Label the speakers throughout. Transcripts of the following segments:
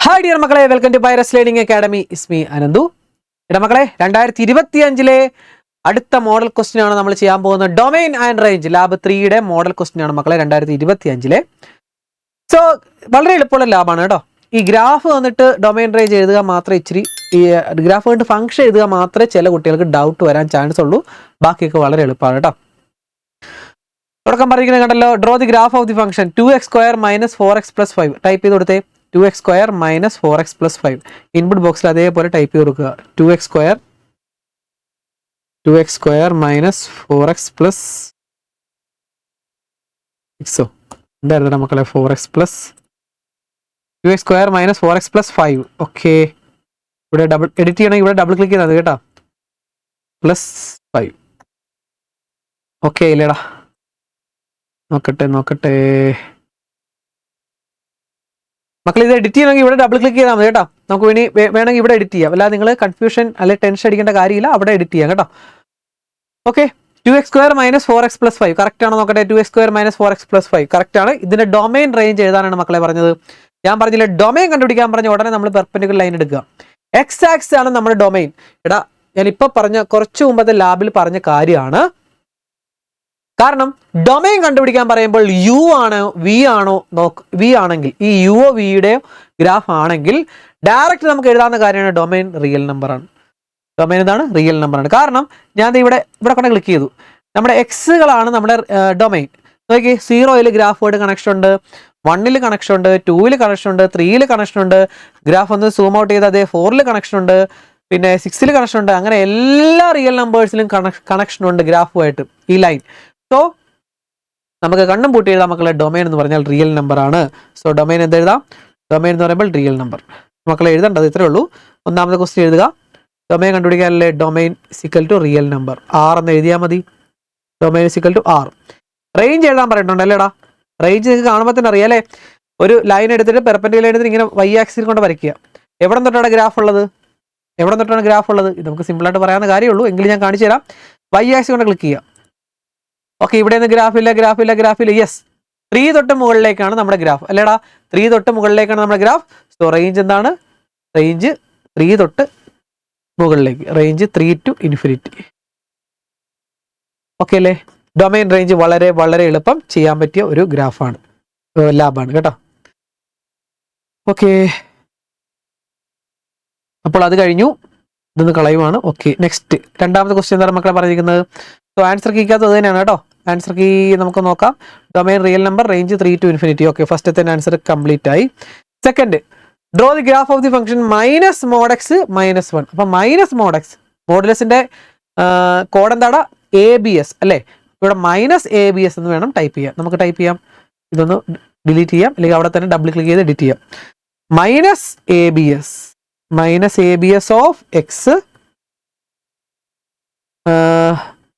Speaker 1: Hi dear മക്കളെ, welcome to പൈറസ് learning academy. ഇസ്മി അനന്തു. മക്കളെ, 2025 അടുത്ത മോഡൽ ക്വസ്റ്റ്യൻ ആണ് നമ്മൾ ചെയ്യാൻ പോകുന്നത്. ഡൊമൈൻ ആൻഡ് റേഞ്ച് ലാബ് 3യുടെ മോഡൽ ക്വസ്റ്റ്യൻ ആണ് മക്കളെ 2025. സോ വളരെ എളുപ്പമുള്ള ലാബാണ് കേട്ടോ. ഈ ഗ്രാഫ് വന്നിട്ട് ഡൊമൈൻ റേഞ്ച് എഴുതുക മാത്രമേ ഈ ഗ്രാഫ് കൊണ്ട് ഫംഗ്ഷൻ എഴുതുക മാത്രമേ ചില കുട്ടികൾക്ക് ഡൗട്ട് വരാൻ ചാൻസ് ഉള്ളൂ. ബാക്കിയൊക്കെ വളരെ എളുപ്പമാണ് കേട്ടോ. തുടക്കം പറഞ്ഞിരിക്കുന്നത് കണ്ടല്ലോ, draw the graph of the function 2x² - 4x + 5. Type ചെയ്ത് കൊടുത്തേ 2x² - 4x + 5. ഇൻപുട്ട് ബോക്സിൽ അതേപോലെ ടൈപ്പ് ചെയ്ത് കൊടുക്കുക 2x² - 4x + 6. എന്തായിരുന്നു മക്കളെ 4x + 2x² - 4x + 5. ഓക്കെ, ഇവിടെ ഡബിൾ എഡിറ്റ് ചെയ്യണമെങ്കിൽ ഇവിടെ ഡബിൾ ക്ലിക്ക് ചെയ്താൽ കേട്ടോ. +5. ഓക്കെ ഇല്ലേടാ, നോക്കട്ടെ മക്കൾ. ഇത് എഡിറ്റ് ചെയ്യണമെങ്കിൽ ഇവിടെ ഡബിൾ ക്ലിക്ക് ചെയ്താൽ മതി കേട്ടോ. നമുക്ക് വേണമെങ്കിൽ ഇവിടെ എഡിറ്റ് ചെയ്യാം. അല്ലാതെ നിങ്ങൾ കൺഫ്യൂഷൻ അല്ലെങ്കിൽ ടെൻഷൻ അടിക്കേണ്ട കാര്യമില്ല, അവിടെ എഡിറ്റ് ചെയ്യാം കേട്ടോ. ഓക്കെ, 2x² - 4x + 5 കറക്റ്റ് ആണോ നോക്കട്ടെ. 2x² - 4x + 5 കറക്റ്റ് ആണ്. ഇതിന്റെ ഡൊമൈൻ റേഞ്ച് എഴുതാനാണ് മക്കളെ പറഞ്ഞത്. ഞാൻ പറഞ്ഞില്ല, ഡൊമൈൻ കണ്ടുപിടിക്കാൻ പറഞ്ഞ ഉടനെ നമ്മൾ പെർപെൻഡിക്കുലർ ലൈൻ എടുക്കുക. എക്സ് ആക്സിസ് ആണ് നമ്മുടെ ഡൊമൈൻ. എടാ, ഞാൻ ഇപ്പൊ പറഞ്ഞ കുറച്ചു മുമ്പത്തെ ലാബിൽ പറഞ്ഞ കാര്യമാണ്. കാരണം ഡൊമൈൻ കണ്ടുപിടിക്കാൻ പറയുമ്പോൾ യു ആണോ വി ആണോ വി ആണെങ്കിൽ, ഈ യുഒ വിയുടെ ഗ്രാഫ് ആണെങ്കിൽ ഡയറക്റ്റ് നമുക്ക് എഴുതാവുന്ന കാര്യമാണ് ഡൊമൈൻ റിയൽ നമ്പർ ആണ്. ഡൊമൈൻ എന്താണ്? റിയൽ നമ്പർ ആണ്. കാരണം ഞാൻ ഇവിടെ കൊണ്ട് ക്ലിക്ക് ചെയ്തു. നമ്മുടെ എക്സുകളാണ് നമ്മുടെ ഡൊമൈൻ. നോക്കി, 0ൽ ഗ്രാഫുമായിട്ട് കണക്ഷൻ ഉണ്ട്, 1ൽ കണക്ഷൻ ഉണ്ട്, 2ൽ കണക്ഷൻ ഉണ്ട്, 3ൽ കണക്ഷൻ ഉണ്ട്. ഗ്രാഫ് ഒന്ന് സൂം ഔട്ട് ചെയ്ത് അതേ 4ൽ കണക്ഷൻ ഉണ്ട്, പിന്നെ 6ൽ കണക്ഷൻ ഉണ്ട്. അങ്ങനെ എല്ലാ റിയൽ നമ്പേഴ്സിലും കണക്ഷൻ ഉണ്ട് ഗ്രാഫുമായിട്ട് ഈ ലൈൻ. സോ നമുക്ക് കണ്ണും പൂട്ടി എഴുതാം മക്കളെ, ഡൊമൈൻ എന്ന് പറഞ്ഞാൽ റിയൽ നമ്പർ ആണ്. സോ ഡൊമൈൻ എന്ത് എഴുതാം? ഡൊമൈൻ എന്ന് പറയുമ്പോൾ റിയൽ നമ്പർ. മക്കളെ എഴുതേണ്ടത് ഇത്രേ ഉള്ളൂ. ഒന്നാമത്തെ ക്വസ്റ്റ്യൻ എഴുതുക. ഡൊമൈൻ കണ്ടുപിടിക്കാനല്ലേ ഡൊമൈൻ = റിയൽ നമ്പർ. R എന്ന് എഴുതിയാൽ മതി. Domain = R. റേഞ്ച് എഴുതാൻ പറഞ്ഞിട്ടുണ്ട് അല്ലേടാ. റേഞ്ച് നിങ്ങൾക്ക് കാണുമ്പോൾ തന്നെ അറിയാം അല്ലേ. ഒരു ലൈൻ എടുത്തിട്ട് പെർപെൻഡിക്കുലർ എടുത്തിട്ട് ഇങ്ങനെ y ആക്സിസിൽ കൊണ്ട് വരയ്ക്കുക. എവിടെ തൊട്ടാണ് ഗ്രാഫ് ഉള്ളത്? ഇത് നമുക്ക് സിമ്പിളായിട്ട് പറയാവുന്ന കാര്യമുള്ളൂ, എങ്കിലും ഞാൻ കാണിച്ചു തരാം. y ആക്സിസ് കൊണ്ട് ക്ലിക്ക് ചെയ്യുക. ഓക്കെ, ഇവിടെ നിന്ന് ഗ്രാഫില്ല. യെസ്, 3 തൊട്ട് മുകളിലേക്കാണ് നമ്മുടെ ഗ്രാഫ് അല്ലേടാ. 3 തൊട്ട് മുകളിലേക്കാണ് നമ്മുടെ ഗ്രാഫ്. സോ റേഞ്ച് എന്താണ്? റേഞ്ച് 3 തൊട്ട് മുകളിലേക്ക്. Range 3 to infinity. ഓക്കെ അല്ലേ. ഡൊമൈൻ റേഞ്ച് വളരെ വളരെ എളുപ്പം ചെയ്യാൻ പറ്റിയ ഒരു ഗ്രാഫാണ്, ലാബാണ് കേട്ടോ. ഓക്കെ, അപ്പോൾ അത് കഴിഞ്ഞു. ഇതൊന്ന് കളയുവാണ്. ഓക്കെ, നെക്സ്റ്റ് രണ്ടാമത്തെ ക്വസ്റ്റ്യൻ എന്താണ് മക്കളെ പറഞ്ഞിരിക്കുന്നത്? സോ ആൻസർ കീക്കകത്ത് അത് തന്നെയാണ് കേട്ടോ. ആൻസർ കീ നമുക്ക് നോക്കാം. Domain real number, range 3 to infinity. Okay, ഫസ്റ്റത്തെ ആൻസർ കംപ്ലീറ്റ് ആയി. Second, draw the graph of the function -mod x - 1. അപ്പൊ -mod x, മോഡുലസിന്റെ കോഡ് എന്താണ്? ABS അല്ലേ. ഇവിടെ -ABS എന്ന് വേണം ടൈപ്പ് ചെയ്യാം. നമുക്ക് ടൈപ്പ് ചെയ്യാം. ഇതൊന്ന് ഡിലീറ്റ് ചെയ്യാം, അല്ലെങ്കിൽ അവിടെ തന്നെ ഡബിൾ ക്ലിക്ക് ചെയ്ത് എഡിറ്റ് ചെയ്യാം. -ABS ഓഫ് x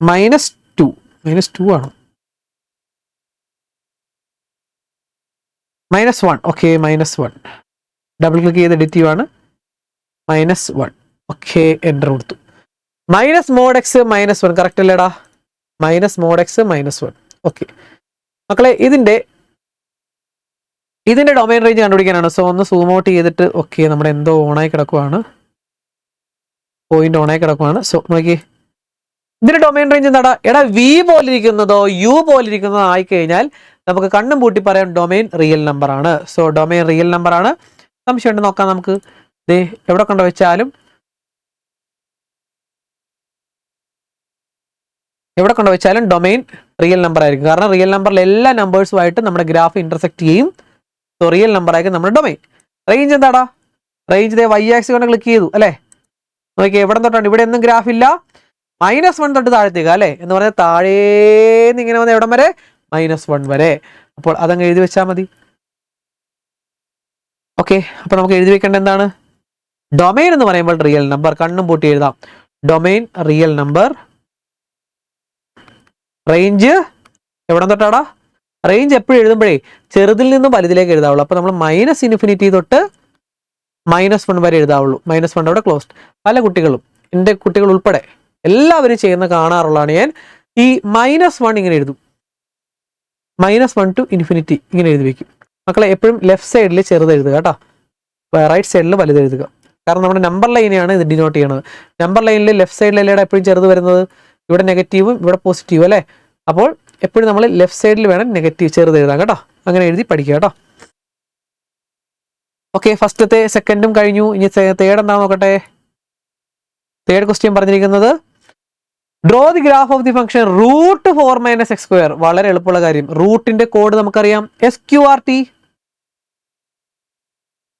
Speaker 1: -2 ആണോ? -1. ഓക്കെ, -1 ഡബിൾ ക്ലിക്ക് ചെയ്ത് എഡിറ്റ് ചെയ്യുവാണ്. -1. ഓക്കെ, എൻ്റർ കൊടുത്തു. -mod x - 1 കറക്റ്റ് അല്ലേടാ. -mod x - 1. ഓക്കെ മക്കളെ, ഇതിന്റെ ഡൊമൈൻ റേഞ്ച് കണ്ടുപിടിക്കാനാണ്. സോ ഒന്ന് സൂം ഔട്ട് ചെയ്തിട്ട്, ഓക്കെ, നമ്മുടെ എന്തോ ഓണായി കിടക്കുവാണ്, പോയിന്റ് ഓണായി കിടക്കുവാണ്. സോ നോക്കിയേ, ഇതിന്റെ ഡൊമൈൻ റേഞ്ച് എന്താടാ? എടാ, വി പോലിരിക്കുന്നതോ യു പോലിരിക്കുന്നതോ ആയിക്കഴിഞ്ഞാൽ നമുക്ക് കണ്ണും പൂട്ടി പറയാം ഡൊമൈൻ റിയൽ നമ്പർ ആണ്. സോ ഡൊമൈൻ റിയൽ നമ്പർ ആണ്. സംശയമുണ്ട് നോക്കാം നമുക്ക്. എവിടെ കൊണ്ട് വെച്ചാലും ഡൊമൈൻ റിയൽ നമ്പർ ആയിരിക്കും. കാരണം റിയൽ നമ്പറിൽ എല്ലാ നമ്പേഴ്സുമായിട്ട് നമ്മുടെ ഗ്രാഫ് ഇന്റർസെക്ട് ചെയ്യും. സോ റിയൽ നമ്പർ ആയിരിക്കും നമ്മുടെ ഡൊമൈൻ. റേഞ്ച് എന്താടാ? റേഞ്ച് y ആക്സിസ് കൊണ്ട് ക്ലിക്ക് ചെയ്തു അല്ലേ. നോക്കിയേ, എവിടെ തൊട്ടാണ്? ഇവിടെ ഒന്നും ഗ്രാഫ് ഇല്ല. -1 തൊട്ട് താഴത്തേക്ക് അല്ലേ. എന്ന് പറഞ്ഞാൽ താഴേന്ന് ഇങ്ങനെ വന്ന് എവിടം വരെ? -1 വരെ. അപ്പോൾ അതങ്ങ് എഴുതി വെച്ചാൽ മതി. ഓക്കെ, അപ്പൊ നമുക്ക് എഴുതി വെക്കേണ്ട എന്താണ്? ഡൊമൈൻ എന്ന് പറയുമ്പോൾ റിയൽ നമ്പർ. കണ്ണും പൂട്ടി എഴുതാം. Domain real number. റേഞ്ച് എവിടെ തൊട്ടാടാ? റേഞ്ച് എപ്പോഴും എഴുതുമ്പോഴേ ചെറുതിൽ നിന്നും വലുതിലേക്ക് എഴുതാവുള്ളൂ. അപ്പൊ നമ്മൾ -∞ തൊട്ട് -1 വരെ എഴുതാവുള്ളൂ. -1 അവിടെ ക്ലോസ്ഡ്. പല കുട്ടികളും, എൻ്റെ കുട്ടികൾ ഉൾപ്പെടെ എല്ലാവരും ചെയ്യുന്ന കാണാറുള്ളതാണ്. ഞാൻ ഈ -1 ഇങ്ങനെ എഴുതും. -1 to ഇൻഫിനിറ്റി ഇങ്ങനെ എഴുതി വെക്കും. മക്കളെ എപ്പോഴും ലെഫ്റ്റ് സൈഡിൽ ചെറുത് എഴുതുക കേട്ടോ. റൈറ്റ് സൈഡിൽ വലുത് എഴുതുക. കാരണം നമ്മുടെ നമ്പർ ലൈനെയാണ് ഇത് ഡിനോട്ട് ചെയ്യണത്. നമ്പർ ലൈനിൽ ലെഫ്റ്റ് സൈഡിലല്ലേടെ എപ്പോഴും ചെറുത് വരുന്നത്, ഇവിടെ നെഗറ്റീവും ഇവിടെ പോസിറ്റീവും അല്ലേ. അപ്പോൾ എപ്പോഴും നമ്മൾ ലെഫ്റ്റ് സൈഡിൽ വേണം നെഗറ്റീവ് ചെറുത് എഴുതാം കേട്ടോ. അങ്ങനെ എഴുതി പഠിക്കുക കേട്ടോ. ഓക്കെ, ഫസ്റ്റത്തെ സെക്കൻഡും കഴിഞ്ഞു. ഇനി തേർഡ് എന്താ നോക്കട്ടെ. തേർഡ് ക്വസ്റ്റ്യൻ പറഞ്ഞിരിക്കുന്നത് draw the graph of the function root 4 - x². വളരെ എളുപ്പമുള്ള കാര്യം. റൂട്ടിന്റെ കോഡ് നമുക്കറിയാം SQRT.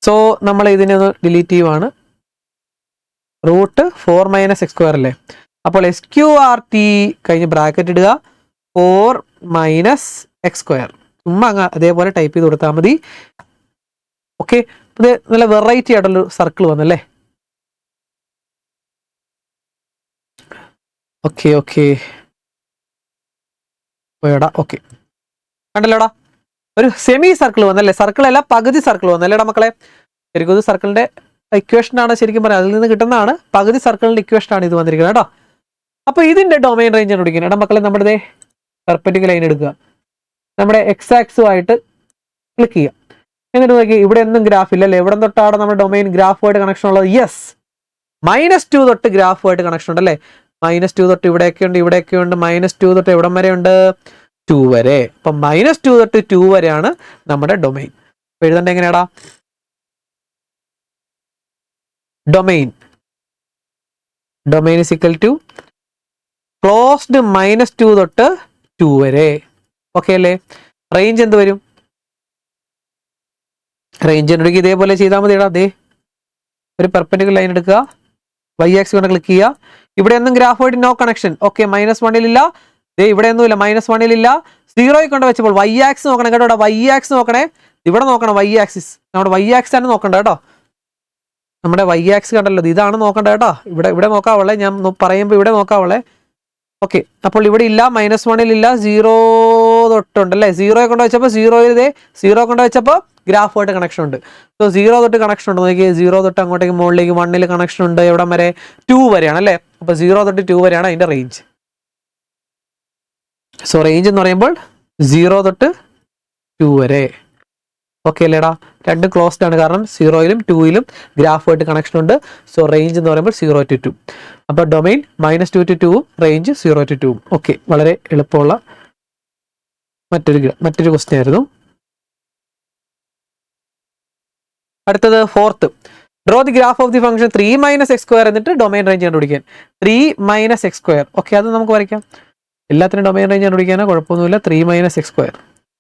Speaker 1: സോ നമ്മൾ ഇതിനൊന്ന് ഡിലീറ്റ് ചെയ്യുവാണ്. റൂട്ട് 4 - x² അല്ലേ. അപ്പോൾ SQRT കഴിഞ്ഞ് ബ്രാക്കറ്റ് ഇടുക, 4 - x². ചുമ്മാ അങ്ങ് അതേപോലെ ടൈപ്പ് ചെയ്ത് കൊടുത്താൽ മതി. ഓക്കെ, ഇത് നല്ല വെറൈറ്റി ആയിട്ടുള്ളൊരു സർക്കിൾ വന്നല്ലേ. ഓക്കെ ഓക്കെ പോയടാ. ഓക്കെ, കണ്ടല്ലോടാ, ഒരു സെമി സർക്കിൾ വന്നല്ലേ. സർക്കിൾ അല്ല, പകുതി സർക്കിൾ വന്നല്ലേടാ മക്കളെ. ശരിക്കും ഇത് സർക്കിളിന്റെ ഇക്വേഷൻ ആണ് ശരിക്കും പറയാം, അതിൽ നിന്ന് കിട്ടുന്നതാണ്. പകുതി സർക്കിളിന്റെ ഇക്വേഷൻ ആണ് ഇത് വന്നിരിക്കുന്നത് കേട്ടോ. അപ്പൊ ഇതിന്റെ ഡൊമൈൻ റേഞ്ച് കണ്ടുപിടിക്കുന്നത് എടാ മക്കളെ, നമ്മുടെ പെർപെൻഡിക്കുലർ ലൈൻ എടുക്കുക, നമ്മുടെ എക്സ് ആക്സുമായിട്ട് ക്ലിക്ക് ചെയ്യുക. എന്നിട്ട് നോക്കി, ഇവിടെ ഒന്നും ഗ്രാഫ് ഇല്ലല്ലേ. എവിടെ തൊട്ടാണ് നമ്മുടെ ഡൊമൈൻ ഗ്രാഫുമായിട്ട് കണക്ഷൻ ഉള്ളത്? യെസ്, -2 തൊട്ട് ഗ്രാഫുമായിട്ട് കണക്ഷൻ ഉണ്ട് അല്ലേ. -2 തൊട്ട് ഇവിടെയൊക്കെ ഉണ്ട്, ഇവിടെയൊക്കെ ഉണ്ട്. -2 തൊട്ട് എവിടം വരെ ഉണ്ട്? 2 വരെ. അപ്പൊ -2 തൊട്ട് 2 വരെയാണ് നമ്മുടെ ഡൊമൈൻ. എഴുതണ്ട എങ്ങനെയാടാ? Domain is equal to closed -2 തൊട്ട് 2 വരെ. ഓക്കെ അല്ലേ. റേഞ്ച് എന്ത് വരും? റേഞ്ച് ഉണ്ടെങ്കിൽ ഇതേപോലെ ചെയ്താൽ മതി. ഇടാ, ഒരു പെർപെൻഡിക്കുലർ ലൈൻ എടുക്കുക, y ആക്സിസ് കൊണ്ട് ക്ലിക്ക് ചെയ്യുക. ഇവിടെ ഒന്നും ഗ്രാഫുമായിട്ട് നോ കണക്ഷൻ. ഓക്കെ, -1 ഇവിടെ ഒന്നും ഇല്ല, -1 0 കൊണ്ട് വെച്ചപ്പോൾ y ആക്സിസ് നോക്കണം കേട്ടോ. ഇവിടെ y ആക്സിസ് നോക്കണേ, ഇവിടെ നോക്കണം. y ആക്സിസ് നമ്മുടെ y ആക്സിസ് ആണ് നോക്കണ്ട കേട്ടോ. നമ്മുടെ y ആക്സിസ് കണ്ടല്ലോ, ഇതാണ് നോക്കണ്ട കേട്ടോ. ഇവിടെ നോക്കാവുള്ളേ, ഞാൻ പറയുമ്പോൾ ഇവിടെ നോക്കാവുള്ളേ. ഓക്കെ, അപ്പോൾ ഇവിടെ ഇല്ല, -1 ഇല്ല, 0 തൊട്ടുണ്ടല്ലേ. 0 കൊണ്ട് വെച്ചപ്പോൾ 0 കൊണ്ട് വെച്ചപ്പോൾ ഗ്രാഫുമായിട്ട് കണക്ഷൻ ഉണ്ട്. സോ 0 തൊട്ട് കണക്ഷൻ ഉണ്ട്. നോക്കിയേ, 0 തൊട്ട് അങ്ങോട്ടേക്ക് മുകളിലേക്ക് 1 കണക്ഷൻ ഉണ്ട്. എവിടം വരെ? 2 വരെയാണ് അല്ലേ. അപ്പൊ 0 തൊട്ട് 2 വരെയാണ് അതിന്റെ റേഞ്ച്. സോ റേഞ്ച് എന്ന് പറയുമ്പോൾ 0 തൊട്ട് 2 വരെ. ഓക്കെ അല്ലേടാ, രണ്ടും ക്ലോസ്ഡ് ആണ്, കാരണം 0 2 ഗ്രാഫുമായിട്ട് കണക്ഷൻ ഉണ്ട്. സോ റേഞ്ച് എന്ന് പറയുമ്പോൾ 0 to 2. അപ്പൊ domain -2 to 2, range 0 to 2. Okay, വളരെ എളുപ്പമുള്ള മറ്റൊരു ക്വസ്റ്റ്യൻ ആയിരുന്നു. അടുത്തത് fourth, draw the graph of the function 3 - x². എന്നിട്ട് ഡൊമൈൻ റേഞ്ച് കണ്ടുപിടിക്കാൻ. 3 - x². ഓക്കെ, അത് നമുക്ക് വരയ്ക്കാം. എല്ലാത്തിനും ഡൊമൈൻ റേഞ്ച് കണ്ടുപിടിക്കാനോ കുഴപ്പമൊന്നുമില്ല. 3 - x².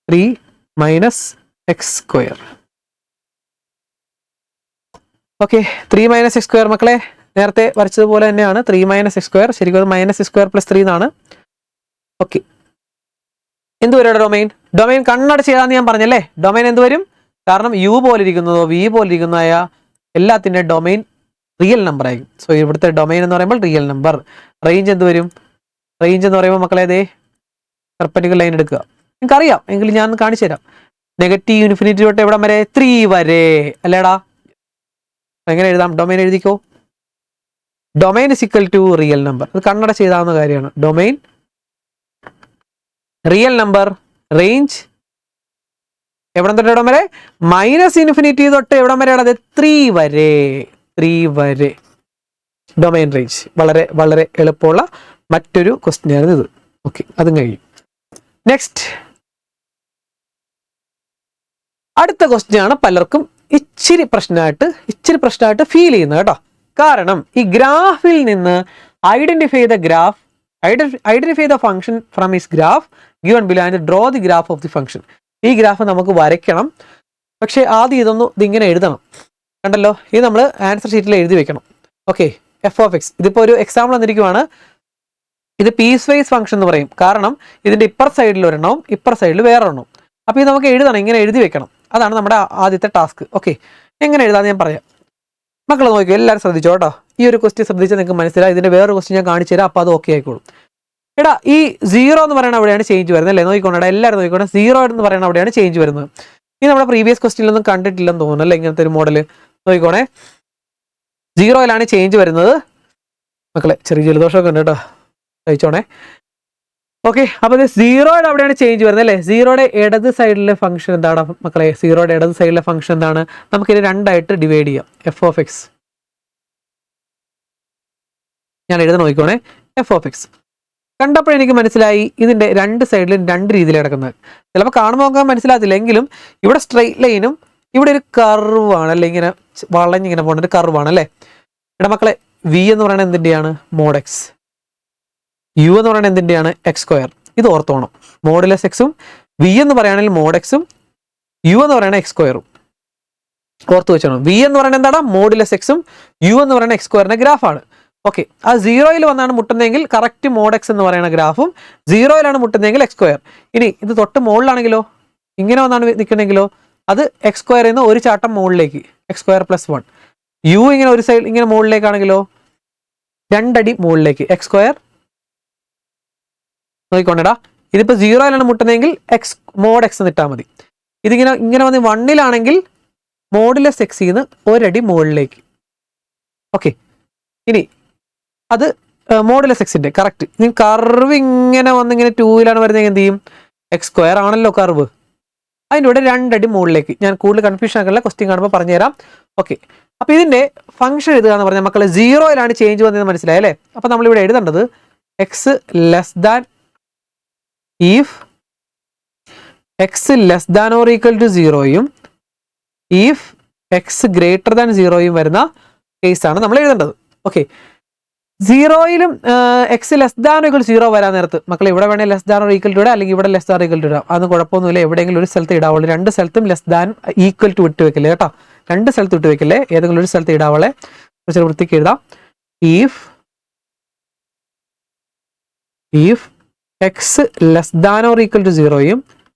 Speaker 1: 3 - x². ഓക്കെ, 3 - x² മക്കളെ നേരത്തെ വരച്ചതുപോലെ തന്നെയാണ്. 3 - x². ശരിക്കും അത് -2 + 3 എന്നാണ്. ഓക്കെ, എന്ത് വരും ഡൊമൈൻ? ഡൊമൈൻ കണ്ണടച്ച് ചെയ്താന്ന് ഞാൻ പറഞ്ഞല്ലേ. ഡൊമൈൻ എന്ത് വരും? കാരണം u പോലെ ഇരിക്കുന്നതോ v പോലെ ഇരിക്കുന്നതായ എല്ലാത്തിൻ്റെ ഡൊമൈൻ റിയൽ നമ്പർ ആയിരിക്കും. സോ ഇവിടുത്തെ ഡൊമൈൻ എന്ന് പറയുമ്പോൾ റിയൽ നമ്പർ. റേഞ്ച് എന്ത് വരും? റേഞ്ച് എന്ന് പറയുമ്പോൾ മക്കളെ പെർപെൻഡിക്കുലർ ലൈൻ എടുക്കുക. നിങ്ങൾക്കറിയാം, എങ്കിലും ഞാൻ കാണിച്ചു തരാം. -∞ തൊട്ട് എവിടം വരെ? 3 വരെ അല്ലേടാ. എങ്ങനെ എഴുതാം? ഡൊമൈൻ എഴുതിക്കോ. Domain is equal to real number. അത് കണ്ണട ചെയ്താവുന്ന കാര്യമാണ്. ഡൊമൈൻ റിയൽ നമ്പർ, റേഞ്ച് എവിടെ തൊട്ട് എവിടം വരെ? -∞ തൊട്ട് എവിടം വരെയാണ്? 3 വരെ. 3 വരെ ഡൊമൈൻ റേഞ്ച്. വളരെ വളരെ എളുപ്പമുള്ള മറ്റൊരു ക്വസ്റ്റ്യൻ ആയിരുന്നു ഇത്. ഓക്കെ, അതും കഴിഞ്ഞു. നെക്സ്റ്റ്, അടുത്ത ക്വസ്റ്റ്യൻ ആണ് പലർക്കും ഇച്ചിരി പ്രശ്നമായിട്ട് ഫീൽ ചെയ്യുന്നത് കേട്ടോ. കാരണം ഈ ഗ്രാഫിൽ നിന്ന് identify the function from his graph given below and draw the graph of the function. ഈ ഗ്രാഫ് നമുക്ക് വരയ്ക്കണം. പക്ഷേ ആദ്യം ഇതിങ്ങനെ എഴുതണം. കണ്ടല്ലോ, ഇത് നമ്മൾ ആൻസർ ഷീറ്റിൽ എഴുതി വെക്കണം. Okay, f(x). ഇതിപ്പോൾ ഒരു എക്സാമ്പിൾ തന്നിരിക്കുവാണ്. ഇത് പീസ് വൈസ് ഫംഗ്ഷൻ എന്ന് പറയും. കാരണം ഇതിന്റെ ഇപ്പർ സൈഡിൽ ഒരെണ്ണവും ഇപ്പർ സൈഡിൽ വേറെ ഒരെണ്ണവും. അപ്പോൾ ഇത് നമുക്ക് എഴുതണം, ഇങ്ങനെ എഴുതി വെക്കണം. അതാണ് നമ്മുടെ ആദ്യത്തെ ടാസ്ക്. ഓക്കെ, എങ്ങനെ എഴുതാമെന്ന് ഞാൻ പറയാം. മക്കൾ നോക്കിയോ, എല്ലാവരും ശ്രദ്ധിച്ചോ കേട്ടോ. ഈ ഒരു ക്വസ്റ്റ്യൻ ശ്രദ്ധിച്ചാൽ നിങ്ങൾക്ക് മനസ്സിലായി. ഇതിന്റെ വേറൊരു ക്വസ്റ്റ്യൻ ഞാൻ കാണിച്ചു തരാം, അപ്പോൾ അത് ഓക്കെ ആയിക്കോളും. എടാ, ഈ 0 എന്ന് പറയുന്നത് അവിടെയാണ് ചേഞ്ച് വരുന്നത് അല്ലേ. നോക്കിക്കോണേടാ, എല്ലാവരും നോക്കിക്കോണേ. 0 എന്ന് പറയുന്നത് അവിടെയാണ് ചേഞ്ച് വരുന്നത്. ഇത് നമ്മുടെ പ്രീവിയസ് ക്വസ്റ്റ്യനിലൊന്നും കണ്ടിട്ടില്ലെന്ന് തോന്നുന്നു അല്ലേ, ഇങ്ങനത്തെ ഒരു മോഡൽ. നോക്കിക്കോണേ, 0 ചേഞ്ച് വരുന്നത്. മക്കളെ ചെറിയ ജലദോഷമൊക്കെ ഉണ്ട് കേട്ടോ, കഴിച്ചോണേ. ഓക്കെ, അപ്പോൾ ഇത് സീറോയുടെ അവിടെയാണ് ചേഞ്ച് വരുന്നത് അല്ലേ. സീറോയുടെ ഇടത് സൈഡിലെ ഫംഗ്ഷൻ എന്താണ് മക്കളെ? സീറോയുടെ ഇടത് സൈഡിലെ ഫംഗ്ഷൻ എന്താണ്? നമുക്കിത് രണ്ടായിട്ട് ഡിവൈഡ് ചെയ്യാം. എഫ് ഓഫ് എക്സ്, ഞാൻ എഴുതി നോക്കിക്കോണേ. എഫ് ഓഫ് എക്സ് കണ്ടപ്പോൾ എനിക്ക് മനസ്സിലായി ഇതിന്റെ രണ്ട് സൈഡിലും രണ്ട് രീതിയിൽ കിടക്കുന്നത്. ചിലപ്പോൾ കാണുമ്പോൾ നോക്കാൻ മനസ്സിലാകത്തില്ല, എങ്കിലും ഇവിടെ സ്ട്രെയിറ്റ് ലൈനും ഇവിടെ ഒരു കർവാണ് അല്ലെ, ഇങ്ങനെ വളഞ്ഞിങ്ങനെ പോകുന്ന ഒരു കർവാണ് അല്ലേ. ഇവിടെ മക്കളെ വി എന്ന് പറയുന്നത് എന്തിൻ്റെയാണ്? Mode X. യു എന്ന് പറയുന്നത് എന്തിൻ്റെയാണ്? X square. ഇത് ഓർത്തോണം. മോഡുലസ് എക്സും വി എന്ന് പറയുകയാണെങ്കിൽ മോഡ് എക്സും യു എന്ന് പറയുന്നത് എക്സ് സ്ക്വയറും ഓർത്ത് വെച്ചോണം. വി എന്ന് പറയുന്നത് എന്താണ്? മോഡുലസ് എക്സും യു എന്ന് പറയുന്നത് എക്സ് സ്ക്വയറിന്റെ ഗ്രാഫാണ്. ഓക്കെ, ആ സീറോയിൽ വന്നാണ് മുട്ടുന്നതെങ്കിൽ കറക്റ്റ് മോഡ് എക്സ് എന്ന് പറയുന്ന ഗ്രാഫും, സീറോയിലാണ് മുട്ടുന്നതെങ്കിൽ എക്സ് സ്ക്വയർ. ഇനി ഇത് തൊട്ട് മുകളിലാണെങ്കിലോ, ഇങ്ങനെ വന്നാണ് നിൽക്കണമെങ്കിലോ, അത് എക്സ് സ്ക്വയറിൽ നിന്ന് ഒരു ചാട്ടം മുകളിലേക്ക്, എക്സ് സ്ക്വയർ പ്ലസ് 1. യു ഇങ്ങനെ ഒരു സൈഡ് ഇങ്ങനെ മുകളിലേക്കാണെങ്കിലോ രണ്ടടി മുകളിലേക്ക്, എക്സ് സ്ക്വയർ. നോക്കിക്കൊണ്ടേടാ, ഇതിപ്പോൾ സീറോയിലാണ് മുട്ടുന്നതെങ്കിൽ എക്സ് മോഡ് എക്സ് എന്നിട്ടാൽ മതി. ഇതിങ്ങനെ ഇങ്ങനെ വന്ന് 1ലാണെങ്കിൽ മോഡുലസ് എക്സിൽ നിന്ന് ഒരടി മുകളിലേക്ക്. ഓക്കെ, ഇനി അത് മോഡുലസ് എക്സിന്റെ കറക്റ്റ്. ഇനി കർവ് ഇങ്ങനെ വന്ന് ഇങ്ങനെ 2ലാണ് വരുന്നത്, എന്ത് ചെയ്യും? എക്സ് സ്ക്വയർ ആണല്ലോ കർവ്, അതിൻ്റെ കൂടെ രണ്ടടി മുകളിലേക്ക്. ഞാൻ കൂടുതൽ കൺഫ്യൂഷൻ ആക്കല്ല, ക്വസ്റ്റ്യൻ കാണുമ്പോൾ പറഞ്ഞുതരാം. ഓക്കെ, അപ്പോൾ ഇതിന്റെ ഫംഗ്ഷൻ എഴുതുക എന്ന് പറഞ്ഞാൽ മക്കളെ സീറോയിലാണ് ചേഞ്ച് വന്നതെന്ന് മനസ്സിലായി അല്ലേ. അപ്പോൾ നമ്മളിവിടെ എഴുതേണ്ടത് X less than if x less than or equal to 0യും if x ഗ്രേറ്റർ ദാൻ 0യും വരുന്ന കേസാണ് നമ്മൾ എഴുതേണ്ടത്. ഓക്കെ, സീറോയിലും എക്സ് ലെസ് ദാൻ ഈക്വൽ 0 വരാൻ നേരത്ത് മക്കളെ ഇവിടെ വേണേൽ less than or equal to ഇടാം, അല്ലെങ്കിൽ ഇവിടെ ലെസ് ദാൻ ഈക്വൽ ടു ഇടാം. അതൊന്നും കുഴപ്പമൊന്നുമില്ല, എവിടെയെങ്കിലും ഒരു സ്ഥലത്ത് ഇടാവുള്ളൂ. രണ്ട് സ്ഥലത്തും ലെസ് ദാൻ ഈക്വൽ ടു ഇട്ട് വെക്കില്ലേ കേട്ടോ. രണ്ട് സ്ഥലത്ത് ഇട്ട് വെക്കില്ലേ, ഏതെങ്കിലും ഒരു സ്ഥലത്ത് ഇടാവളെ. കുറച്ച് വൃത്തിക്ക് എഴുതാം. if X less than or equal to 0യും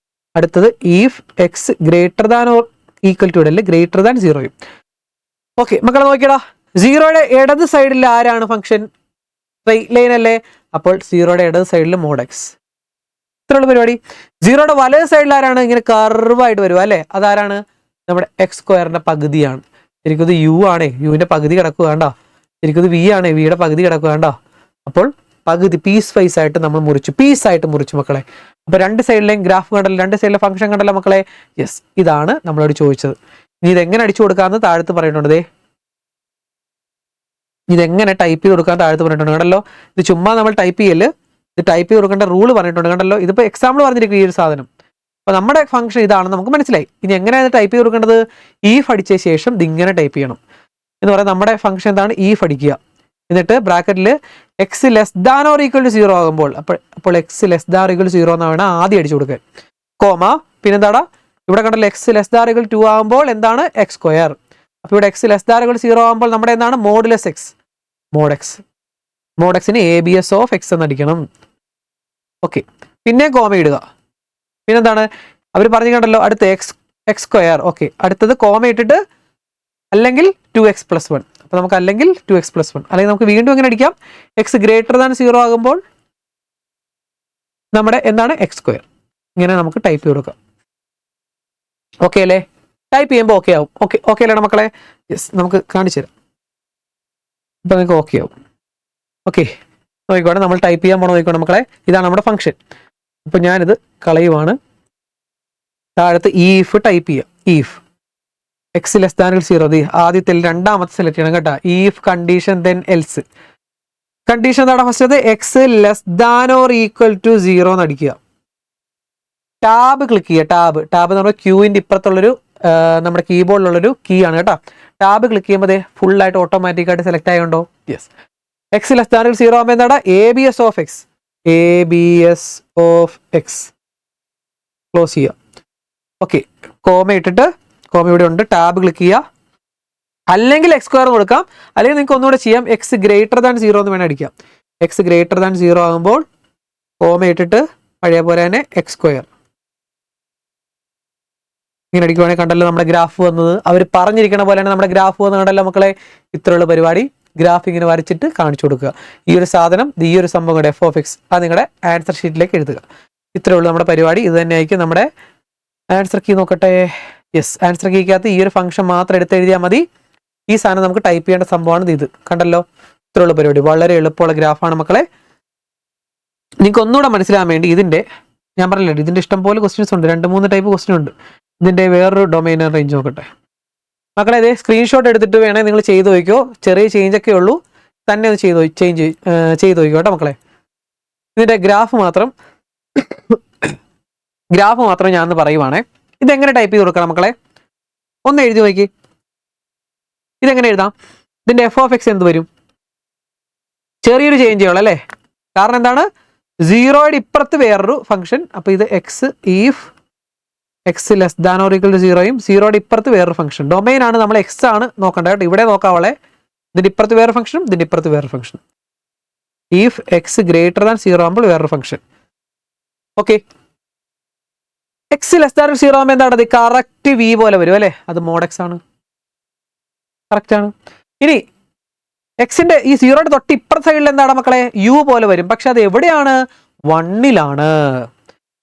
Speaker 1: അടുത്തത് if X greater than or equal to ഇടല്ലേ, ഗ്രേറ്റർ ദാൻ 0യും. ഓക്കെ മക്കളെ നോക്കിയടാ, സീറോയുടെ ഇടത് സൈഡിൽ ആരാണ് ഫംഗ്ഷൻ? സ്ട്രെയിറ്റ് ലൈൻ അല്ലേ. അപ്പോൾ സീറോയുടെ ഇടത് സൈഡിൽ മോഡ് എക്സ്. ഇത്രയുള്ള പരിപാടി. സീറോയുടെ വലത് സൈഡിൽ ആരാണ്? ഇങ്ങനെ കർവായിട്ട് വരുക അല്ലേ, അതാരാണ്? നമ്മുടെ എക്സ് സ്ക്വയറിന്റെ പകുതിയാണ്. എനിക്കത് യു ആണ്, യുവിന്റെ പകുതി കിടക്കുക വേണ്ട. എനിക്കത് വി ആണ്, വിയുടെ പകുതി കിടക്കുക വേണ്ട. അപ്പോൾ പകുതി പീസ് വൈസ് ആയിട്ട് നമ്മൾ മുറിച്ചു, പീസായിട്ട് മുറിച്ചു മക്കളെ. അപ്പൊ രണ്ട് സൈഡിലെയും ഗ്രാഫ് കണ്ടല്ലോ, രണ്ട് സൈഡിലെ ഫംഗ്ഷൻ കണ്ടല്ലോ മക്കളെ. യെസ്, ഇതാണ് നമ്മളോട് ചോദിച്ചത്. ഇനി ഇതെങ്ങനെ അടിച്ചു കൊടുക്കാമെന്ന് താഴത്ത് പറഞ്ഞിട്ടുണ്ട്. ഇതെങ്ങനെ ടൈപ്പ് ചെയ്ത് കൊടുക്കാൻ താഴത്ത് പറഞ്ഞിട്ടുണ്ട് കണ്ടല്ലോ. ഇത് ചുമ്മാ നമ്മൾ ടൈപ്പ് ചെയ്യല്, ഇത് ടൈപ്പ് ചെയ്ത് കൊടുക്കേണ്ട റൂള് പറഞ്ഞിട്ടുണ്ട് കണ്ടല്ലോ. ഇതിപ്പോൾ എക്സാമ്പിൾ പറഞ്ഞിരിക്കും ഈ ഒരു സാധനം. അപ്പോൾ നമ്മുടെ ഫംഗ്ഷൻ ഇതാണെന്ന് നമുക്ക് മനസ്സിലായി. ഇനി എങ്ങനെയാണ് ടൈപ്പ് ചെയ്ത് കൊടുക്കേണ്ടത്? ഈഫ് അടിച്ച ശേഷം ഇതിങ്ങനെ ടൈപ്പ് ചെയ്യണം എന്ന് പറയാം. നമ്മുടെ ഫംഗ്ഷൻ എന്താണ്? ഈഫ് അടിക്കുക, എന്നിട്ട് ബ്രാക്കറ്റിൽ x less than or equal to 0 ആകുമ്പോൾ, അപ്പോൾ x less than equal to 0 എന്നാണ് ആദ്യം അടിച്ചു കൊടുക്കുക. കോമ, പിന്നെന്താടാ ഇവിടെ കണ്ടല്ലോ എക്സ് ലെസ് ദാൻ ഈക്വൽ 2 ആകുമ്പോൾ എന്താണ്? X square. അപ്പോൾ ഇവിടെ എക്സ് ലെസ് ദാൻ ഈക്വൽ 0 ആകുമ്പോൾ നമ്മുടെ എന്താണ്? Modulus x, mod x. Mod എക്സിന് ABS ഓഫ് എക്സ് എന്ന് അടിക്കണം. ഓക്കെ, പിന്നെ കോമ ഇടുക. പിന്നെന്താണ് അവർ പറഞ്ഞു കണ്ടല്ലോ, അടുത്ത് എക്സ് സ്ക്വയർ. ഓക്കെ, അടുത്തത് കോമ ഇട്ടിട്ട് അല്ലെങ്കിൽ 2x + 1. അപ്പോൾ നമുക്ക് അല്ലെങ്കിൽ 2x + 1, അല്ലെങ്കിൽ നമുക്ക് വീണ്ടും എങ്ങനെ അടിക്കാം? എക്സ് ഗ്രേറ്റർ ദാൻ 0 ആകുമ്പോൾ നമ്മുടെ എന്താണ്? X square. ഇങ്ങനെ നമുക്ക് ടൈപ്പ് ചെയ്ത് കൊടുക്കാം. ഓക്കെ അല്ലേ? ടൈപ്പ് ചെയ്യുമ്പോൾ ഓക്കെ ആവും. ഓക്കെ അല്ലേ മക്കളെ? യെസ്, നമുക്ക് കാണിച്ചു തരാം. ഇപ്പം നിങ്ങൾക്ക് ഓക്കെ ആവും. ഓക്കെ, നോക്കിക്കോട്ടെ, നമ്മൾ ടൈപ്പ് ചെയ്യാൻ പോകണം. നോക്കിക്കോട്ടെ മക്കളെ, ഇതാണ് നമ്മുടെ ഫംഗ്ഷൻ. അപ്പം ഞാനിത് കളയുവാണ്. താഴത്ത് ഈഫ് ടൈപ്പ് ചെയ്യാം. ഈഫ് എക്സ് ലെസ് ദാൻ 0, ആദ്യത്തിൽ രണ്ടാമത്തെ സെലക്ട് ചെയ്യണം കേട്ടോ. If condition then else. Condition എന്താണ്? First X less than or equal to 0 എന്ന് അടിക്കുക. ടാബ് ക്ലിക്ക് ചെയ്യുക. ടാബ് നമ്മുടെ ക്യൂവിൻ്റെ ഇപ്പുറത്തുള്ളൊരു നമ്മുടെ കീബോർഡിലുള്ളൊരു കീ ആണ് കേട്ടോ. ടാബ് ക്ലിക്ക് ചെയ്യുമ്പോൾ ഫുള്ളായിട്ട് ഓട്ടോമാറ്റിക്കായിട്ട് സെലക്ട് ആയതുകൊണ്ടോ? യെസ്. എക്സ് ലെസ് ദാൻ 0 ആകുമ്പോൾ എന്താണ്? ABS of X. ABS of X close ചെയ്യുക. ഓക്കെ, കോമ ഇട്ടിട്ട്, കോമ ഇവിടെ ഉണ്ട്, ടാബ് ക്ലിക്ക് ചെയ്യുക. അല്ലെങ്കിൽ എക്സ് സ്ക്വയർ കൊടുക്കാം, അല്ലെങ്കിൽ നിങ്ങൾക്ക് ഒന്നുകൂടെ ചെയ്യാം, എക്സ് ഗ്രേറ്റർ ദാൻ 0 എന്ന് വേണം അടിക്കാം. എക്സ് ഗ്രേറ്റർ ദാൻ 0 ആകുമ്പോൾ കോമ ഇട്ടിട്ട് പഴയ പോലെ തന്നെ എക്സ് സ്ക്വയർ ഇങ്ങനെ അടിക്കുവാണെങ്കിൽ കണ്ടല്ലോ നമ്മുടെ ഗ്രാഫ് വന്നത്. അവർ പറഞ്ഞിരിക്കണ പോലെയാണ് നമ്മുടെ ഗ്രാഫ് വന്നത് കണ്ടല്ലോ മക്കളെ. ഇത്രയുള്ള പരിപാടി. ഗ്രാഫ് ഇങ്ങനെ വരച്ചിട്ട് കാണിച്ചു കൊടുക്കുക. ഈ ഒരു സാധനം, ഈ ഒരു സംഭവം കൂടെ എഫ് ഓഫ് എക്സ്, അത് നിങ്ങളുടെ ആൻസർ ഷീറ്റിലേക്ക് എഴുതുക. ഇത്രയേ ഉള്ളൂ നമ്മുടെ പരിപാടി. ഇത് തന്നെ ആയിരിക്കും നമ്മുടെ ആൻസർ കീ. നോക്കട്ടെ. യെസ്, ആൻസർ കീക്കകത്ത് ഈ ഒരു ഫംഗ്ഷൻ മാത്രം എടുത്ത് എഴുതിയാൽ മതി. ഈ സാധനം നമുക്ക് ടൈപ്പ് ചെയ്യേണ്ട സംഭവമാണ് ഇത്. കണ്ടല്ലോ, ഇത്രയുള്ള പരിപാടി. വളരെ എളുപ്പമുള്ള ഗ്രാഫാണ് മക്കളെ. നിങ്ങൾക്ക് ഒന്നുകൂടെ മനസ്സിലാകാൻ വേണ്ടി ഞാൻ പറഞ്ഞില്ല ഇതിൻ്റെ ഇഷ്ടംപോലെ ക്വസ്റ്റ്യൻസ് ഉണ്ട്, 2-3 ടൈപ്പ് ക്വസ്റ്റ്യൻ ഉണ്ട്. ഇതിൻ്റെ വേറൊരു ഡൊമൈൻ ആൻഡ് റേഞ്ച് നോക്കട്ടെ മക്കളെ. ഇതേ സ്ക്രീൻഷോട്ട് എടുത്തിട്ട് വേണേൽ നിങ്ങൾ ചെയ്ത് നോക്കിയോ, ചെറിയ ചേഞ്ച് ഒക്കെ ഉള്ളൂ, തന്നെ ഒന്ന് ചെയ്ത് നോക്കിയോ കേട്ടോ മക്കളെ. ഇതിൻ്റെ ഗ്രാഫ് മാത്രം ഞാൻ ഒന്ന് പറയുവാണേ. ഇതെങ്ങനെ ടൈപ്പ് ചെയ്ത് കൊടുക്കണം മക്കളെ, ഒന്ന് എഴുതി നോക്കി. ഇതെങ്ങനെ എഴുതാം? ഇതിൻ്റെ f(x) എന്ത് വരും? ചെറിയൊരു ചേഞ്ച് ചെയ്യുള്ളൂ അല്ലേ, കാരണം എന്താണ്, 0യുടെ ഇപ്പുറത്ത് വേറൊരു ഫംഗ്ഷൻ. അപ്പോൾ ഇത് x if X less than or equal to 0യും 0യുടെ ഇപ്പുറത്ത് വേറൊരു ഫംഗ്ഷൻ. ഡൊമൈൻ ആണ് നമ്മൾ എക്സ് ആണ് നോക്കേണ്ടത് കേട്ടോ. ഇവിടെ നോക്കാവളെ, ഇതിൻ്റെ ഇപ്പുറത്ത് വേറൊരു ഫംഗ്ഷനും ഇതിൻ്റെ ഇപ്പുറത്ത് വേറൊരു function. If x greater than 0 ആകുമ്പോൾ വേറൊരു function. Okay, X less than 0 ആകുമ്പോൾ എന്താണ്, കറക്റ്റ് വി പോലെ വരും അല്ലേ, അത് മോഡ് എക്സ് ആണ്, കറക്റ്റ് ആണ്. ഇനി എക്സിന്റെ ഈ 0യുടെ തൊട്ട് ഇപ്പുറത്തെ സൈഡിൽ എന്താണ് മക്കളെ, യു പോലെ വരും, പക്ഷെ അത് എവിടെയാണ്, 1ലാണ്.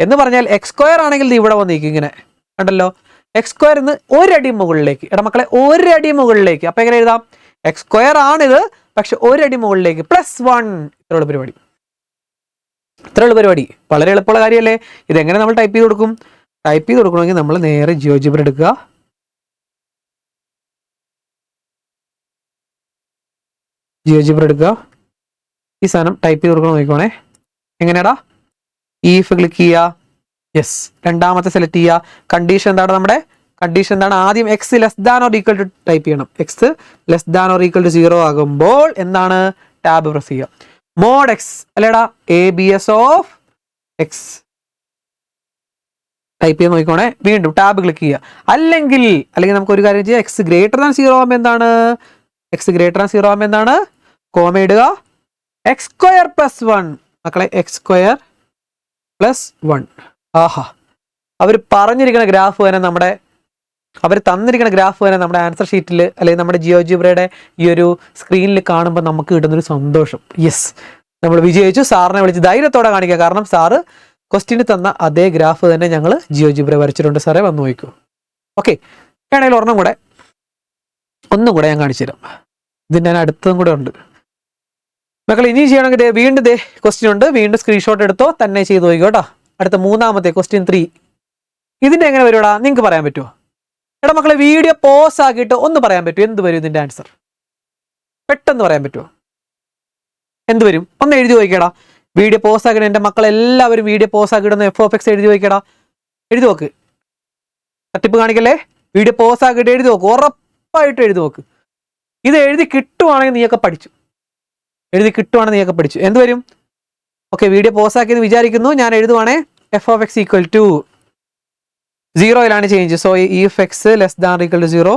Speaker 1: എന്ന് പറഞ്ഞാൽ x² ആണെങ്കിൽ ഇത് ഇവിടെ വന്നിരിക്കും ഇങ്ങനെ, കണ്ടല്ലോ, x² എന്ന് ഒരടി മുകളിലേക്ക്. എടാ മക്കളെ, ഒരടി മുകളിലേക്ക്. അപ്പൊ എങ്ങനെ എഴുതാം, x² ആണിത്, പക്ഷെ ഒരടി മുകളിലേക്ക് +1. ഇത്രയുള്ള പരിപാടി, വളരെ എളുപ്പമുള്ള കാര്യമല്ലേ. ഇതെങ്ങനെ നമ്മൾ ടൈപ്പ് ചെയ്ത് കൊടുക്കും? ടൈപ്പ് ചെയ്ത് കൊടുക്കണമെങ്കിൽ നമ്മൾ നേരെ ജിയോജിബ്ര എടുക്കുക. ഈ സാധനം ടൈപ്പ് ചെയ്ത് കൊടുക്കണം, നോക്കിക്കോണേ. എങ്ങനെയാടാ, ഈഫ് ക്ലിക്ക് ചെയ്യുക, യെസ്, രണ്ടാമത്തെ സെലക്ട് ചെയ്യുക. കണ്ടീഷൻ എന്താണ്, നമ്മുടെ കണ്ടീഷൻ എന്താണ്, ആദ്യം x less than or equal to type ചെയ്യണം. X less than or equal to 0 ആകുമ്പോൾ എന്താണ്, ടാബ് പ്രസ് ചെയ്യുക. മോഡ് എക്സ് അല്ലേടാ, ABS ഓഫ് എക്സ് ടൈപ്പ് ചെയ്ത് നോക്കിക്കോണേ. വീണ്ടും ടാബ് ക്ലിക്ക് ചെയ്യുക. അല്ലെങ്കിൽ നമുക്ക് ഒരു കാര്യം ചെയ്യാം, എക്സ് ഗ്രേറ്റർ ദാൻ 0 ആകുമ്പോൾ എന്താണ്, കോമ ഇടുക, x² + 1 മക്കളെ, x² + 1. ആഹാ, അവർ തന്നിരിക്കുന്ന ഗ്രാഫ് തന്നെ നമ്മുടെ ആൻസർ ഷീറ്റിൽ അല്ലെങ്കിൽ നമ്മുടെ ജിയോജിബ്രയുടെ ഈ ഒരു സ്ക്രീനിൽ കാണുമ്പോൾ നമുക്ക് കിട്ടുന്നൊരു സന്തോഷം. യെസ്, നമ്മൾ വിജയിച്ചു. സാറിനെ വിളിച്ച് ധൈര്യത്തോടെ കാണിക്കുക, കാരണം സാറ് ക്വസ്റ്റ്യന് തന്ന അതേ ഗ്രാഫ് തന്നെ ഞങ്ങൾ ജിയോജിബ്ര വരച്ചിട്ടുണ്ട്. സാറേ വന്ന് നോക്കൂ. ഓക്കെ, ആണെങ്കിൽ ഒന്നും കൂടെ ഞാൻ കാണിച്ചു തരാം. ഇതിൻ്റെ അടുത്തതും കൂടെ ഉണ്ട് മക്കൾ. ഇനി ചെയ്യണമെങ്കിൽ വീണ്ടും ക്വസ്റ്റ്യൻ ഉണ്ട്, വീണ്ടും സ്ക്രീൻഷോട്ട് എടുത്തോ, തന്നെ ചെയ്ത് നോക്കിക്കോ കേട്ടോ. അടുത്ത മൂന്നാമത്തെ ക്വസ്റ്റ്യൻ 3. ഇതിൻ്റെ എങ്ങനെ വരുവാടാ, നിങ്ങൾക്ക് പറയാൻ പറ്റുമോ? എടാ മക്കളെ, വീഡിയോ പോസ് ആക്കിയിട്ട് ഒന്ന് പറയാൻ പറ്റുമോ, എന്ത് വരും ഇതിൻ്റെ ആൻസർ? പെട്ടെന്ന് പറയാൻ പറ്റുമോ, എന്ത് വരും? ഒന്ന് എഴുതി നോക്കിക്കടാ. വീഡിയോ പോസ് ആക്കിയിട്ട് എൻ്റെ മക്കളെല്ലാവരും വീഡിയോ പോസ് ആക്കിയിട്ടൊന്ന് f(x) എഴുതി നോക്കിക്കടാ. എഴുതി നോക്ക്, തട്ടിപ്പ് കാണിക്കല്ലേ. വീഡിയോ പോസ് ആക്കിയിട്ട് എഴുതി നോക്ക്, ഉറപ്പായിട്ട് എഴുതി നോക്ക്. ഇത് എഴുതി കിട്ടുവാണെങ്കിൽ നീയൊക്കെ പഠിച്ചു. എന്ത് വരും? ഓക്കെ, വീഡിയോ പോസ് ആക്കിയെന്ന് വിചാരിക്കുന്നു. ഞാൻ എഴുതുവാണേ, f(x) = 0യിലാണ് change. So if X less than equal to 0,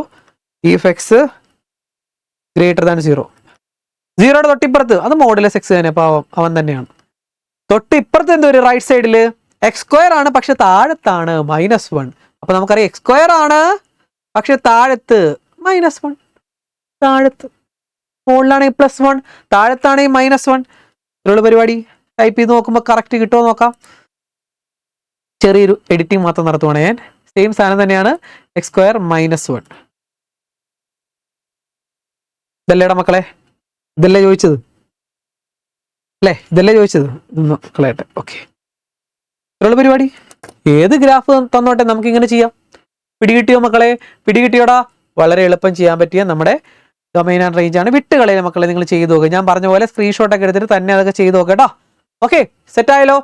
Speaker 1: if x greater than 0. 0യുടെ തൊട്ടിപ്പുറത്ത് അത് മോഡുലസ് എക്സ് തന്നെ, പാവം അവൻ തന്നെയാണ്. തൊട്ടിപ്പുറത്ത് എന്ത് വരും, റൈറ്റ് സൈഡിൽ x² ആണ്, പക്ഷെ താഴത്താണ് -1. അപ്പൊ നമുക്കറിയാം x² ആണ്, പക്ഷെ താഴത്ത് -1. താഴത്ത് മുകളിലാണെങ്കിൽ +1, താഴത്താണെങ്കിൽ -1. ഇതിലുള്ള പരിപാടി ടൈപ്പ് ചെയ്ത് നോക്കുമ്പോൾ കറക്റ്റ് കിട്ടുമോ നോക്കാം. ചെറിയൊരു എഡിറ്റിംഗ് മാത്രം നടത്തുവാണ് ഞാൻ. സെയിം സാധനം തന്നെയാണ്, x² -1. ഇതല്ലേടാ മക്കളെ, ഇതല്ലേ ചോദിച്ചത് അല്ലേ, ഇതൊന്ന് കളയട്ടെ. ഓക്കെ, ഇതിലുള്ള പരിപാടി. ഏത് ഗ്രാഫ് തന്നോട്ടെ നമുക്ക് ഇങ്ങനെ ചെയ്യാം. പിടികിട്ടിയോ മക്കളെ, പിടികിട്ടിയോടാ? വളരെ എളുപ്പം ചെയ്യാൻ പറ്റിയ നമ്മുടെ ഡൊമൈൻ ആൻഡ് റേഞ്ച് ആണ്. വിട്ടുകളയിലെ മക്കളെ, നിങ്ങൾ ചെയ്ത് നോക്കുക. ഞാൻ പറഞ്ഞ പോലെ സ്ക്രീൻഷോട്ടൊക്കെ എടുത്തിട്ട് തന്നെ അതൊക്കെ ചെയ്ത് നോക്കുക കേട്ടോ. ഓക്കെ, സെറ്റായാലോ?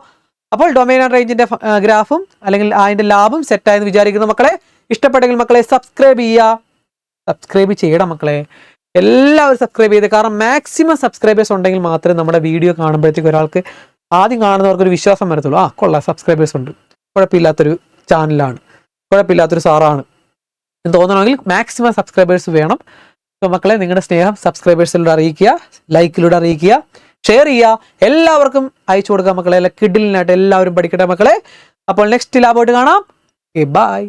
Speaker 1: അപ്പോൾ ഡൊമൈൻ ആൻഡ് റേഞ്ചിന്റെ ഗ്രാഫും അല്ലെങ്കിൽ അതിന്റെ ലാഭം സെറ്റായെന്ന് വിചാരിക്കുന്ന മക്കളെ, ഇഷ്ടപ്പെട്ടെങ്കിൽ മക്കളെ സബ്സ്ക്രൈബ് ചെയ്യണം മക്കളെ. എല്ലാവരും സബ്സ്ക്രൈബ് ചെയ്ത്, കാരണം മാക്സിമം സബ്സ്ക്രൈബേഴ്സ് ഉണ്ടെങ്കിൽ മാത്രമേ നമ്മുടെ വീഡിയോ കാണുമ്പോഴത്തേക്ക് ഒരാൾക്ക്, ആദ്യം കാണുന്നവർക്ക് ഒരു വിശ്വാസം വരത്തുള്ളൂ. കൊള്ളാം, സബ്സ്ക്രൈബേഴ്സ് ഉണ്ട്, കുഴപ്പമില്ലാത്തൊരു ചാനലാണ്, കുഴപ്പമില്ലാത്തൊരു സാറാണ് എന്ന് തോന്നണമെങ്കിൽ മാക്സിമം സബ്സ്ക്രൈബേഴ്സ് വേണം. അപ്പോൾ മക്കളെ, നിങ്ങളുടെ സ്നേഹം സബ്സ്ക്രൈബേഴ്സിലൂടെ അറിയിക്കുക, ലൈക്കിലൂടെ അറിയിക്കുക, ഷെയർ ചെയ്യുക, എല്ലാവർക്കും അയച്ചു കൊടുക്കുക മക്കളെ. കിഡിലിനായിട്ട് എല്ലാവരും പഠിക്കട്ടെ മക്കളെ. അപ്പോൾ നെക്സ്റ്റ് ലാബോട്ട് കാണാം. ബൈ.